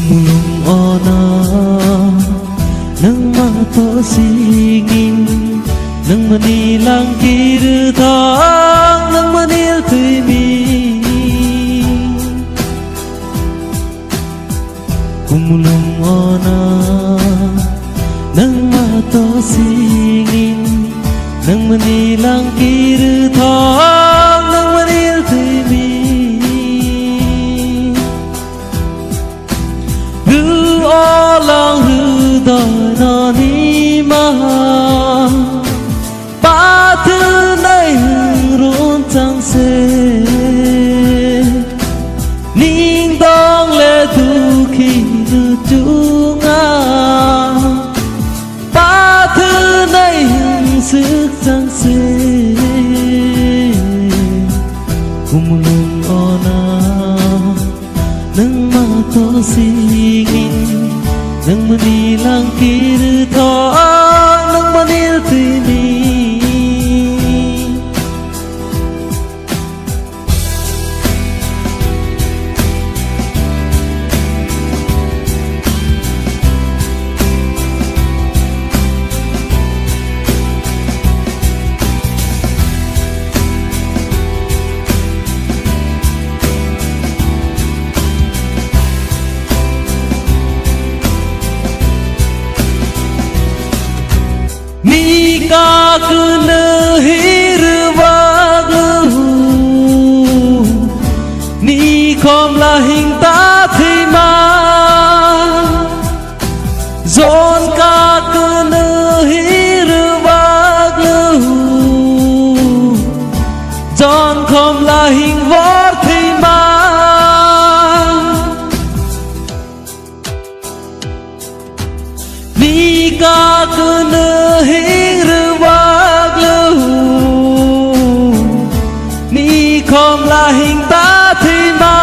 kumulong ona nang matosigin nang manilang kirutang nang manil tuimi kumulong ona nang matosigin nang manilang kirutang nang manil tuimi Long hư đôi nó đi mà ba thứ này hừng rốn chẳng xê ninh đong lệ thu khi được chú ngà ba thứ này hừng sức chẳng xê cùng lùng ô na nâng mà tô xinh nang manilang kirutang nang manil tuimi Ni ka kuna hirwagu Ni khom la hình ta thi ma Zon ka kuna hirwagu Zon khom la hình vor thi ma Ni ka kuna khom la hình ta thi ma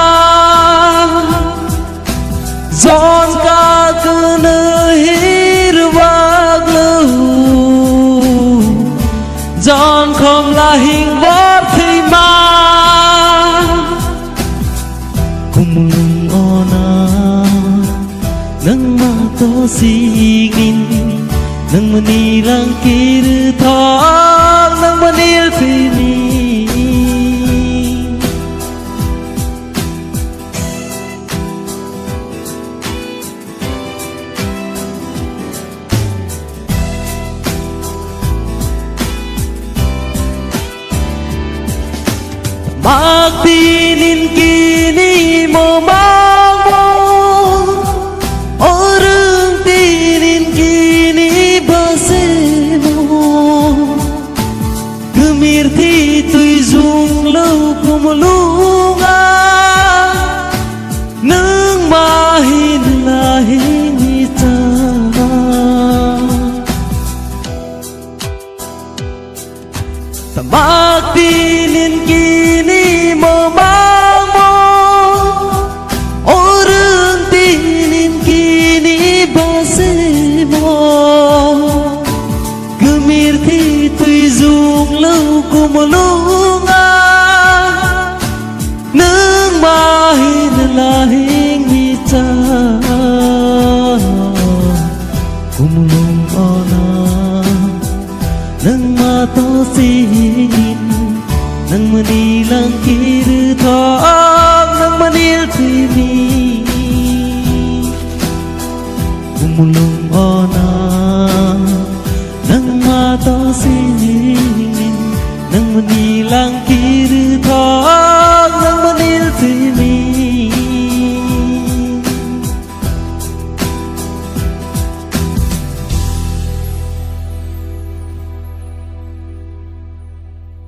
Zon ka kuna hirwag lu Zon khom la hình vor thi ma kumulong ona nang mato sigin nang manilang kirutang nang manil tuimi Magtinin kini mo mamo Orang tinin kini base mo Gemirti tui zung lau kumulunga Nang mahin lahin ita Magtinin kini mo mamo Orang tinin kini base mo Gemirti tui zung lau kumulunga Nang mahin lahing ita Kumulong ona nang mato sigin nang manilang kirutang nang manil tuimi kumulong ona nang mato sigin nang manilang